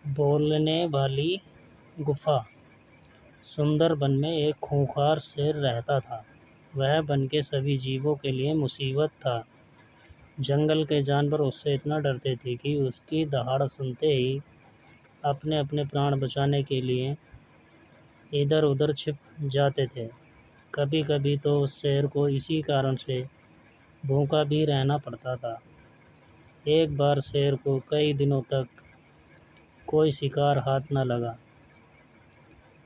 बोलने वाली गुफा। सुंदर वन में एक खूंखार शेर रहता था। वह वन के सभी जीवों के लिए मुसीबत था। जंगल के जानवर उससे इतना डरते थे कि उसकी दहाड़ सुनते ही अपने अपने प्राण बचाने के लिए इधर उधर छिप जाते थे। कभी कभी तो उस शेर को इसी कारण से भूखा भी रहना पड़ता था। एक बार शेर को कई दिनों तक कोई शिकार हाथ न लगा।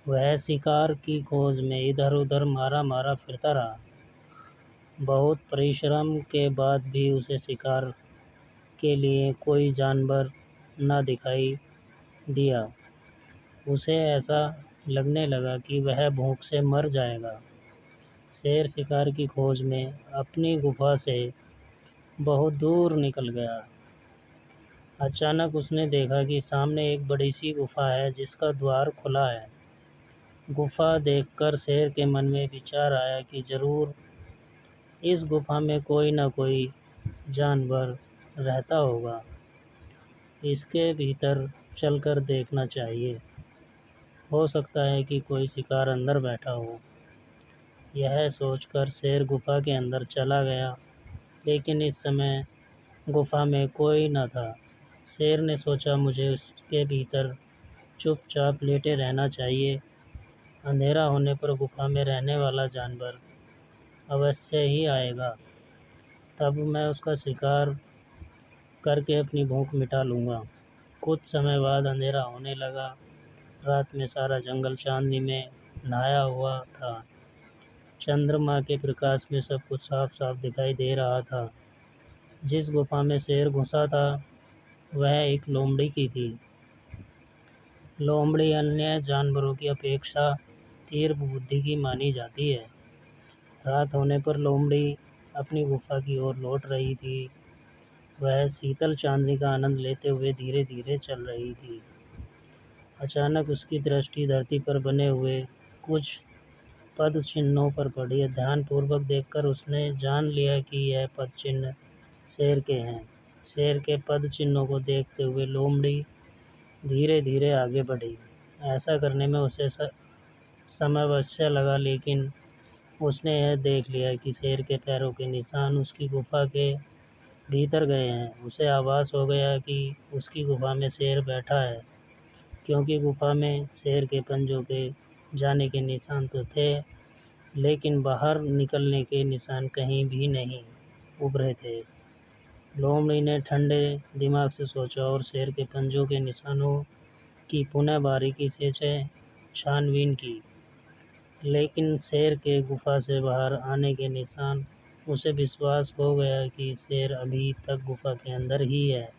वह शिकार की खोज में इधर उधर मारा मारा फिरता रहा। बहुत परिश्रम के बाद भी उसे शिकार के लिए कोई जानवर न दिखाई दिया। उसे ऐसा लगने लगा कि वह भूख से मर जाएगा। शेर शिकार की खोज में अपनी गुफा से बहुत दूर निकल गया। अचानक उसने देखा कि सामने एक बड़ी सी गुफा है जिसका द्वार खुला है। गुफा देखकर शेर के मन में विचार आया कि जरूर इस गुफा में कोई न कोई जानवर रहता होगा। इसके भीतर चलकर देखना चाहिए। हो सकता है कि कोई शिकार अंदर बैठा हो। यह सोचकर शेर गुफा के अंदर चला गया, लेकिन इस समय गुफा में कोई न था। शेर ने सोचा मुझे उसके भीतर चुपचाप लेटे रहना चाहिए। अंधेरा होने पर गुफा में रहने वाला जानवर अवश्य ही आएगा। तब मैं उसका शिकार करके अपनी भूख मिटा लूँगा। कुछ समय बाद अंधेरा होने लगा। रात में सारा जंगल चांदनी में नहाया हुआ था। चंद्रमा के प्रकाश में सब कुछ साफ साफ दिखाई दे रहा था। जिस गुफा में शेर घुसा था वह एक लोमड़ी की थी। लोमड़ी अन्य जानवरों की अपेक्षा तीव्र बुद्धि की मानी जाती है। रात होने पर लोमड़ी अपनी गुफा की ओर लौट रही थी। वह शीतल चांदनी का आनंद लेते हुए धीरे धीरे चल रही थी। अचानक उसकी दृष्टि धरती पर बने हुए कुछ पद चिन्हों पर पड़ी। ध्यानपूर्वक देखकर उसने जान लिया कि यह पद चिन्ह शेर के हैं। शेर के पद चिन्हों को देखते हुए लोमड़ी धीरे धीरे आगे बढ़ी। ऐसा करने में उसे समय अवश्य लगा, लेकिन उसने यह देख लिया कि शेर के पैरों के निशान उसकी गुफा के भीतर गए हैं। उसे आभास हो गया कि उसकी गुफा में शेर बैठा है, क्योंकि गुफा में शेर के पंजों के जाने के निशान तो थे, लेकिन बाहर निकलने के निशान कहीं भी नहीं उभरे थे। लोमड़ी ने ठंडे दिमाग से सोचा और शेर के पंजों के निशानों की पुनः बारीकी से छानबीन की, लेकिन शेर के गुफा से बाहर आने के निशान। उसे विश्वास हो गया कि शेर अभी तक गुफा के अंदर ही है,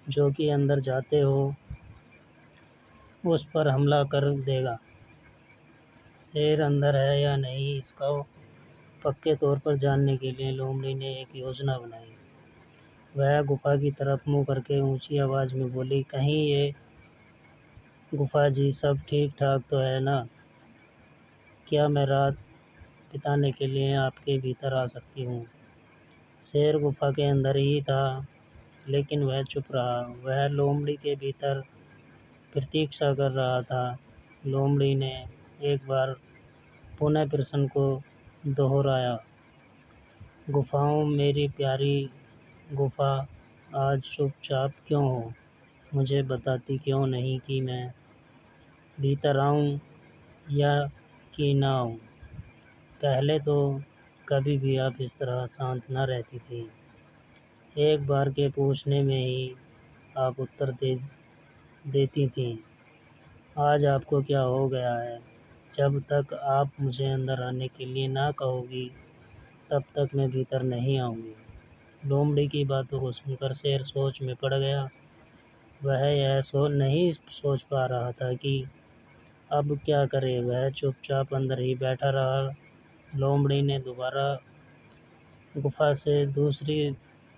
जो कि अंदर जाते हो उस पर हमला कर देगा। शेर अंदर है या नहीं, इसका पक्के तौर पर जानने के लिए लोमड़ी ने एक योजना बनाई। वह गुफा की तरफ मुंह करके ऊंची आवाज़ में बोली, कहीं ये गुफा जी सब ठीक ठाक तो है ना? क्या मैं रात बिताने के लिए आपके भीतर आ सकती हूँ? शेर गुफा के अंदर ही था, लेकिन वह चुप रहा। वह लोमड़ी के भीतर प्रतीक्षा कर रहा था। लोमड़ी ने एक बार पुनः प्रश्न को दोहराया, गुफाओं मेरी प्यारी गुफा, आज चुपचाप क्यों हो? मुझे बताती क्यों नहीं कि मैं भीतर आऊं या कि ना आऊं? पहले तो कभी भी आप इस तरह शांत न रहती थी। एक बार के पूछने में ही आप उत्तर देती थीं। आज आपको क्या हो गया है? जब तक आप मुझे अंदर आने के लिए ना कहोगी, तब तक मैं भीतर नहीं आऊँगी। लोमड़ी की बातों को सुनकर शेर सोच में पड़ गया। वह यह नहीं सोच पा रहा था कि अब क्या करे। वह चुपचाप अंदर ही बैठा रहा। लोमड़ी ने दोबारा गुफा से दूसरी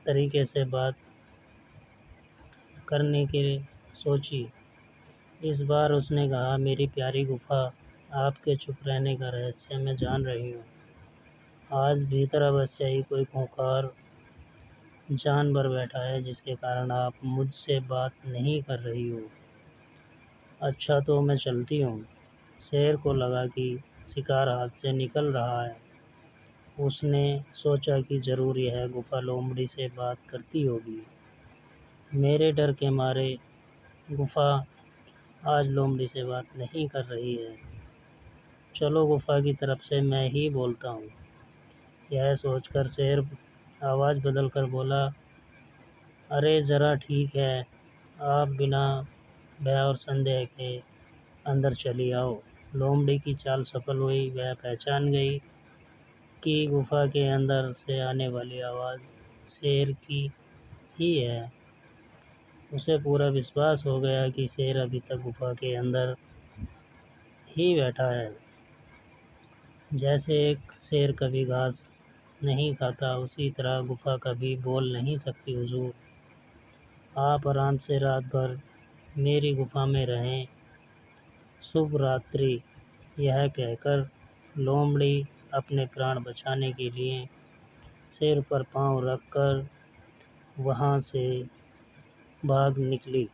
तरीके से बात करने की सोची। इस बार उसने कहा, मेरी प्यारी गुफा, आपके चुप रहने का रहस्य मैं जान रही हूँ। आज भीतर अवश्य ही कोई खूंखार जानवर बैठा है, जिसके कारण आप मुझसे बात नहीं कर रही हो। अच्छा तो मैं चलती हूँ। शेर को लगा कि शिकार हाथ से निकल रहा है। उसने सोचा कि ज़रूर यह गुफा लोमड़ी से बात करती होगी। मेरे डर के मारे गुफा आज लोमड़ी से बात नहीं कर रही है। चलो गुफा की तरफ से मैं ही बोलता हूँ। यह सोचकर शेर आवाज़ बदलकर बोला, अरे ज़रा ठीक है, आप बिना भय और संदेह के अंदर चली आओ। लोमड़ी की चाल सफल हुई। वह पहचान गई कि गुफा के अंदर से आने वाली आवाज़ शेर की ही है। उसे पूरा विश्वास हो गया कि शेर अभी तक गुफा के अंदर ही बैठा है। जैसे एक शेर कभी घास नहीं खाता, उसी तरह गुफा कभी बोल नहीं सकती। हुजूर, आप आराम से रात भर मेरी गुफा में रहें। शुभ रात्रि। यह कहकर लोमड़ी अपने प्राण बचाने के लिए सिर पर पाँव रखकर वहाँ से भाग निकली।